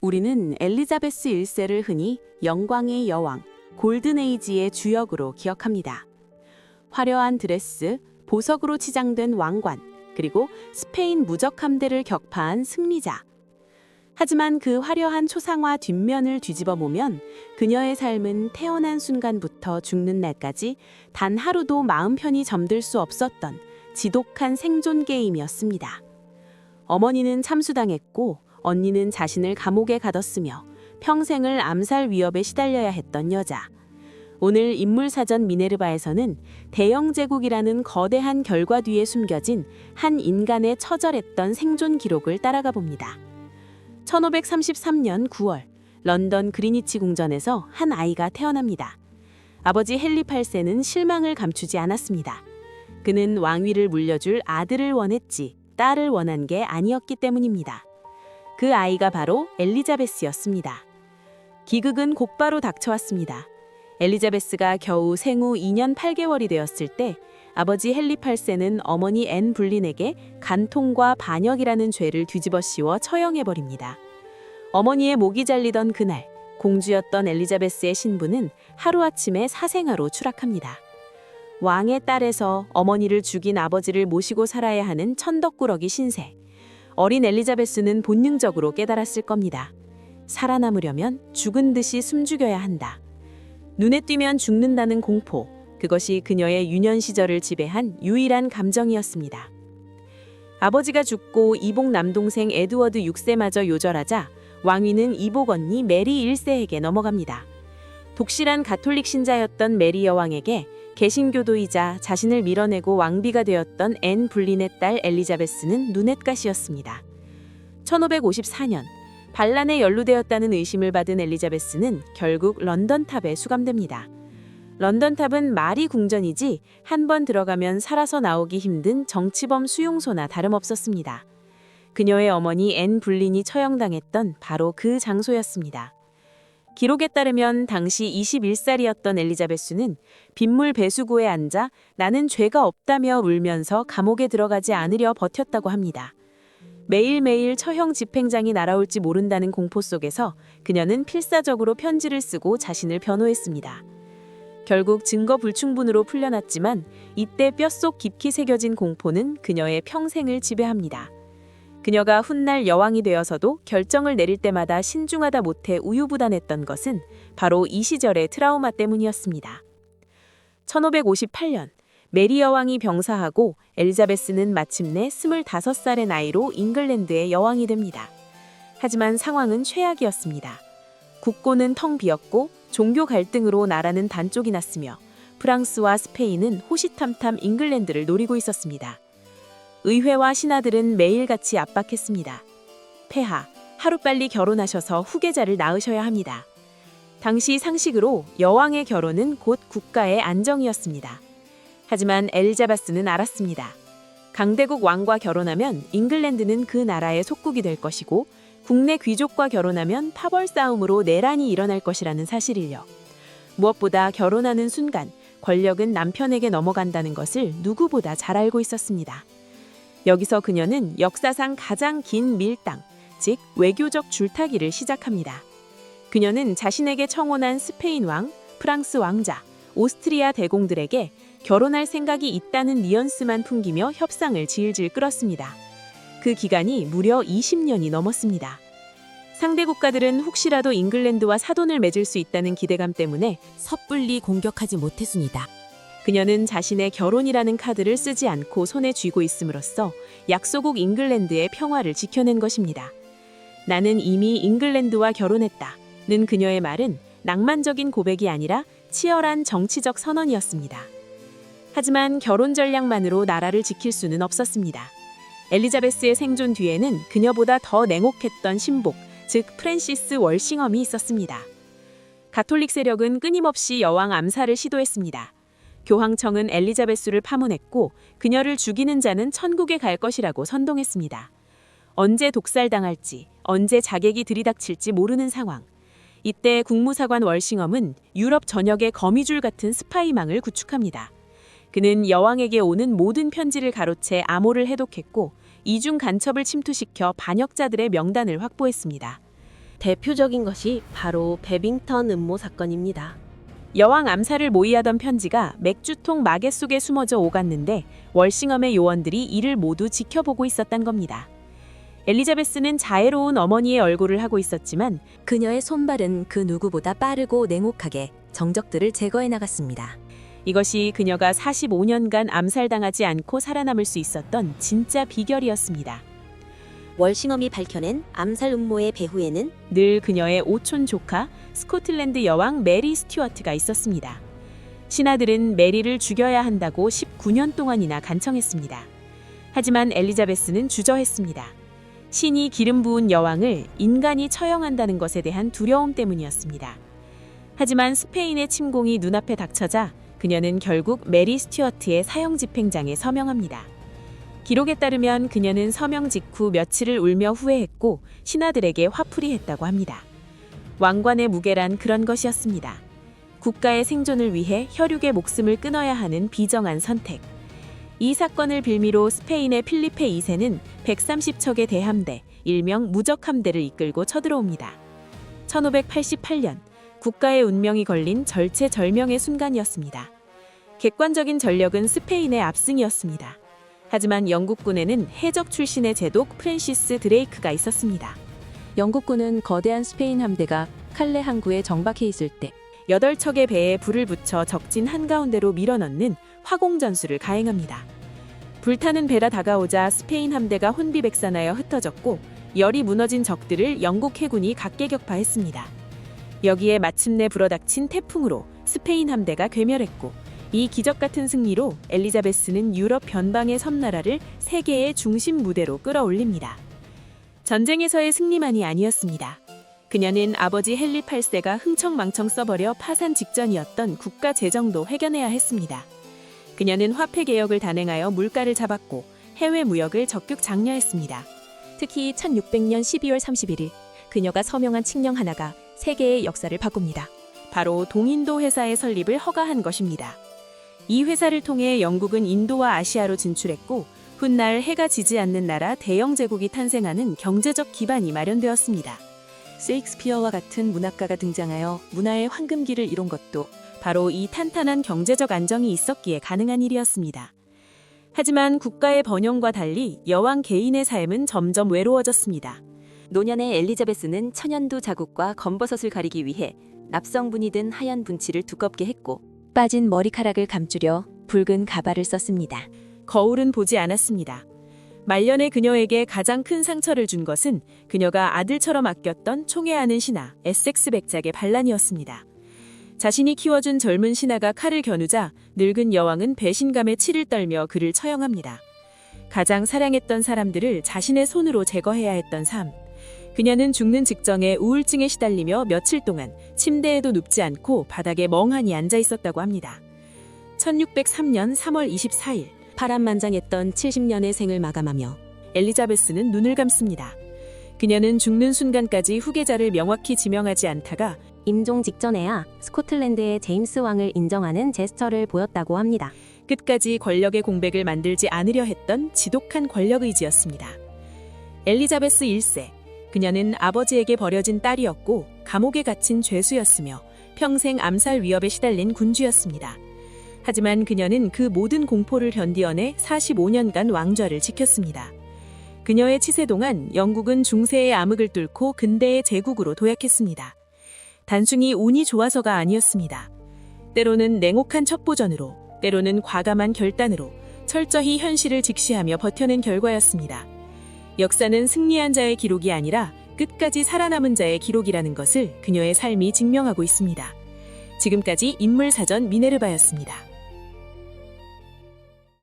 우리는 엘리자베스 1세를 흔히 영광의 여왕, 골든에이지의 주역으로 기억합니다. 화려한 드레스, 보석으로 치장된 왕관, 그리고 스페인 무적 함대를 격파한 승리자. 하지만 그 화려한 초상화 뒷면을 뒤집어 보면 그녀의 삶은 태어난 순간부터 죽는 날까지 단 하루도 마음 편히 잠들 수 없었던 지독한 생존 게임이었습니다. 어머니는 참수당했고 언니는 자신을 감옥에 가뒀으며 평생을 암살 위협에 시달려야 했던 여자. 오늘 인물사전 미네르바에서는 대영 제국이라는 거대한 결과 뒤에 숨겨진 한 인간의 처절했던 생존 기록을 따라가 봅니다. 1533년 9월 런던 그리니치 궁전에서 한 아이가 태어납니다. 아버지 헨리 8세는 실망을 감추지 않았습니다. 그는 왕위를 물려줄 아들을 원했지 딸을 원한 게 아니었기 때문입니다. 그 아이가 바로 엘리자베스였습니다. 기극은 곧바로 닥쳐왔습니다. 엘리자베스가 겨우 생후 2년 8개월이 되었을 때 아버지 헨리 8세는 어머니 앤 불린에게 간통과 반역이라는 죄를 뒤집어 씌워 처형해버립니다. 어머니의 목이 잘리던 그날, 공주였던 엘리자베스의 신부는 하루아침에 사생아로 추락합니다. 왕의 딸에서 어머니를 죽인 아버지를 모시고 살아야 하는 천덕꾸러기 신세. 어린 엘리자베스는 본능적으로 깨달았을 겁니다. 살아남으려면 죽은 듯이 숨죽여야 한다. 눈에 띄면 죽는다는 공포, 그것이 그녀의 유년 시절을 지배한 유일한 감정이었습니다. 아버지가 죽고 이복 남동생 에드워드 6세마저 요절하자 왕위는 이복 언니 메리 1세에게 넘어갑니다. 독실한 가톨릭 신자였던 메리 여왕에게 개신교도이자 자신을 밀어내고 왕비가 되었던 앤 불린의 딸 엘리자베스는 눈엣가시였습니다. 1554년 반란에 연루되었다는 의심을 받은 엘리자베스는 결국 런던탑에 수감됩니다. 런던탑은 말이 궁전이지 한 번 들어가면 살아서 나오기 힘든 정치범 수용소나 다름없었습니다. 그녀의 어머니 앤 불린이 처형당했던 바로 그 장소였습니다. 기록에 따르면 당시 21살이었던 엘리자베스는 빗물 배수구에 앉아 나는 죄가 없다며 울면서 감옥에 들어가지 않으려 버텼다고 합니다. 매일매일 처형 집행장이 날아올지 모른다는 공포 속에서 그녀는 필사적으로 편지를 쓰고 자신을 변호했습니다. 결국 증거 불충분으로 풀려났지만 이때 뼛속 깊이 새겨진 공포는 그녀의 평생을 지배합니다. 그녀가 훗날 여왕이 되어서도 결정을 내릴 때마다 신중하다 못해 우유부단했던 것은 바로 이 시절의 트라우마 때문이었습니다. 1558년 메리 여왕이 병사하고 엘리자베스는 마침내 25살의 나이로 잉글랜드의 여왕이 됩니다. 하지만 상황은 최악이었습니다. 국고는 텅 비었고 종교 갈등으로 나라는 단쪽이 났으며 프랑스와 스페인은 호시탐탐 잉글랜드를 노리고 있었습니다. 의회와 신하들은 매일같이 압박했습니다. 폐하, 하루빨리 결혼하셔서 후계자를 낳으셔야 합니다. 당시 상식으로 여왕의 결혼은 곧 국가의 안정이었습니다. 하지만 엘리자베스는 알았습니다. 강대국 왕과 결혼하면 잉글랜드는 그 나라의 속국이 될 것이고 국내 귀족과 결혼하면 파벌 싸움으로 내란이 일어날 것이라는 사실을요. 무엇보다 결혼하는 순간 권력은 남편에게 넘어간다는 것을 누구보다 잘 알고 있었습니다. 여기서 그녀는 역사상 가장 긴 밀당, 즉 외교적 줄타기를 시작합니다. 그녀는 자신에게 청혼한 스페인 왕, 프랑스 왕자, 오스트리아 대공들에게 결혼할 생각이 있다는 뉘앙스만 풍기며 협상을 질질 끌었습니다. 그 기간이 무려 20년이 넘었습니다. 상대 국가들은 혹시라도 잉글랜드와 사돈을 맺을 수 있다는 기대감 때문에 섣불리 공격하지 못했습니다. 그녀는 자신의 결혼이라는 카드를 쓰지 않고 손에 쥐고 있음으로써 약소국 잉글랜드의 평화를 지켜낸 것입니다. 나는 이미 잉글랜드와 결혼했다는 그녀의 말은 낭만적인 고백이 아니라 치열한 정치적 선언이었습니다. 하지만 결혼 전략만으로 나라를 지킬 수는 없었습니다. 엘리자베스의 생존 뒤에는 그녀보다 더 냉혹했던 신복, 즉 프랜시스 월싱엄이 있었습니다. 가톨릭 세력은 끊임없이 여왕 암살을 시도했습니다. 교황청은 엘리자베스를 파문했고 그녀를 죽이는 자는 천국에 갈 것이라고 선동했습니다. 언제 독살당할지, 언제 자객이 들이닥칠지 모르는 상황. 이때 국무사관 월싱엄은 유럽 전역의 거미줄 같은 스파이망을 구축합니다. 그는 여왕에게 오는 모든 편지를 가로채 암호를 해독했고 이중 간첩을 침투시켜 반역자들의 명단을 확보했습니다. 대표적인 것이 바로 베빙턴 음모 사건입니다. 여왕 암살을 모의하던 편지가 맥주통 마개 속에 숨어져 오갔는데 월싱엄의 요원들이 이를 모두 지켜보고 있었단 겁니다. 엘리자베스는 자애로운 어머니의 얼굴을 하고 있었지만 그녀의 손발은 그 누구보다 빠르고 냉혹하게 정적들을 제거해 나갔습니다. 이것이 그녀가 45년간 암살당하지 않고 살아남을 수 있었던 진짜 비결이었습니다. 월싱엄이 밝혀낸 암살 음모의 배후에는 늘 그녀의 오촌 조카 스코틀랜드 여왕 메리 스튜어트가 있었습니다. 신하들은 메리를 죽여야 한다고 19년 동안이나 간청했습니다. 하지만 엘리자베스는 주저했습니다. 신이 기름 부은 여왕을 인간이 처형한다는 것에 대한 두려움 때문이었습니다. 하지만 스페인의 침공이 눈앞에 닥쳐자 그녀는 결국 메리 스튜어트의 사형 집행장에 서명합니다. 기록에 따르면 그녀는 서명 직후 며칠을 울며 후회했고 신하들에게 화풀이했다고 합니다. 왕관의 무게란 그런 것이었습니다. 국가의 생존을 위해 혈육의 목숨을 끊어야 하는 비정한 선택. 이 사건을 빌미로 스페인의 필리페 2세는 130척의 대함대, 일명 무적함대를 이끌고 쳐들어옵니다. 1588년, 국가의 운명이 걸린 절체절명의 순간이었습니다. 객관적인 전력은 스페인의 압승이었습니다. 하지만 영국군에는 해적 출신의 제독 프랜시스 드레이크가 있었습니다. 영국군은 거대한 스페인 함대가 칼레 항구에 정박해 있을 때 8척의 배에 불을 붙여 적진 한가운데로 밀어넣는 화공전술을 가행합니다. 불타는 배가 다가오자 스페인 함대가 혼비백산하여 흩어졌고 열이 무너진 적들을 영국 해군이 각계격파했습니다. 여기에 마침내 불어닥친 태풍으로 스페인 함대가 괴멸했고 이 기적같은 승리로 엘리자베스는 유럽 변방의 섬나라를 세계의 중심 무대로 끌어올립니다. 전쟁에서의 승리만이 아니었습니다. 그녀는 아버지 헨리 8세가 흥청망청 써버려 파산 직전이었던 국가 재정도 회견해야 했습니다. 그녀는 화폐 개혁을 단행하여 물가를 잡았고 해외 무역을 적극 장려했습니다. 특히 1600년 12월 31일 그녀가 서명한 칙령 하나가 세계의 역사를 바꿉니다. 바로 동인도 회사의 설립을 허가한 것입니다. 이 회사를 통해 영국은 인도와 아시아로 진출했고 훗날 해가 지지 않는 나라 대영 제국이 탄생하는 경제적 기반이 마련되었습니다. 셰익스피어와 같은 문학가가 등장하여 문화의 황금기를 이룬 것도 바로 이 탄탄한 경제적 안정이 있었기에 가능한 일이었습니다. 하지만 국가의 번영과 달리 여왕 개인의 삶은 점점 외로워졌습니다. 노년의 엘리자베스는 천연두 자국과 검버섯을 가리기 위해 납성분이 든 하얀 분칠을 두껍게 했고 빠진 머리카락을 감추려 붉은 가발을 썼습니다. 거울은 보지 않았습니다. 말년의 그녀에게 가장 큰 상처를 준 것은 그녀가 아들처럼 아꼈던 총애하는 신하 에섹스 백작의 반란이었습니다. 자신이 키워준 젊은 신하가 칼을 겨누자 늙은 여왕은 배신감에 치를 떨며 그를 처형합니다. 가장 사랑했던 사람들을 자신의 손으로 제거해야 했던 삶. 그녀는 죽는 직전에 우울증에 시달리며 며칠 동안 침대에도 눕지 않고 바닥에 멍하니 앉아 있었다고 합니다. 1603년 3월 24일 파란만장했던 70년의 생을 마감하며 엘리자베스는 눈을 감습니다. 그녀는 죽는 순간까지 후계자를 명확히 지명하지 않다가 임종 직전에야 스코틀랜드의 제임스 왕을 인정하는 제스처를 보였다고 합니다. 끝까지 권력의 공백을 만들지 않으려 했던 지독한 권력의지였습니다. 엘리자베스 1세, 그녀는 아버지에게 버려진 딸이었고 감옥에 갇힌 죄수였으며 평생 암살 위협에 시달린 군주였습니다. 하지만 그녀는 그 모든 공포를 견디어내 45년간 왕좌를 지켰습니다. 그녀의 치세 동안 영국은 중세의 암흑을 뚫고 근대의 제국으로 도약했습니다. 단순히 운이 좋아서가 아니었습니다. 때로는 냉혹한 첩보전으로, 때로는 과감한 결단으로 철저히 현실을 직시하며 버텨낸 결과였습니다. 역사는 승리한 자의 기록이 아니라 끝까지 살아남은 자의 기록이라는 것을 그녀의 삶이 증명하고 있습니다. 지금까지 인물사전 미네르바였습니다.